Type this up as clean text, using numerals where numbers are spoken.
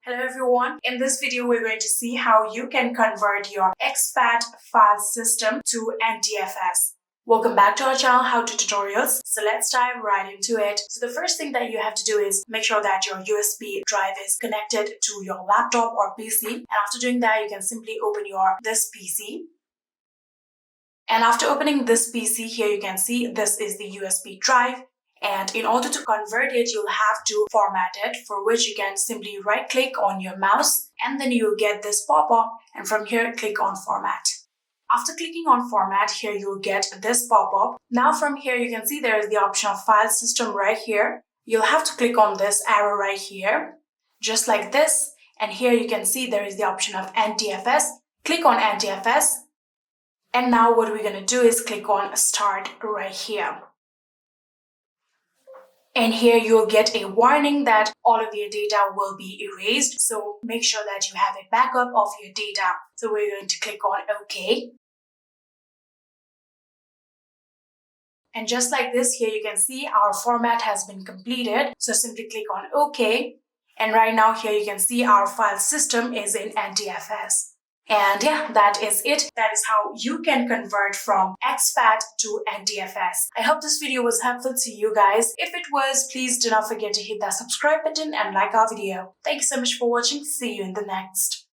Hello everyone, in this video we're going to see how you can convert your exFAT file system to NTFS. Welcome back to our channel How To Tutorials. So let's dive right into it. So the first thing that you have to do is make sure that your USB drive is connected to your laptop or PC. And after doing that, you can simply open this PC. And after opening this PC, here you can see this is the USB drive. And in order to convert it, you'll have to format it, for which you can simply right click on your mouse and then you'll get this pop-up, and from here click on format. After clicking on format, here you'll get this pop-up. Now from here you can see there is the option of file system right here. You'll have to click on this arrow right here, just like this, and here you can see there is the option of NTFS. Click on NTFS, and now what we're going to do is click on start right here. And here you'll get a warning that all of your data will be erased. So make sure that you have a backup of your data. So we're going to click on OK. And just like this, here you can see our format has been completed. So simply click on OK. And right now here you can see our file system is in NTFS. And yeah, that is it. That is how you can convert from exFAT to NTFS. I hope this video was helpful to you guys. If it was, please do not forget to hit that subscribe button and like our video. Thank you so much for watching. See you in the next.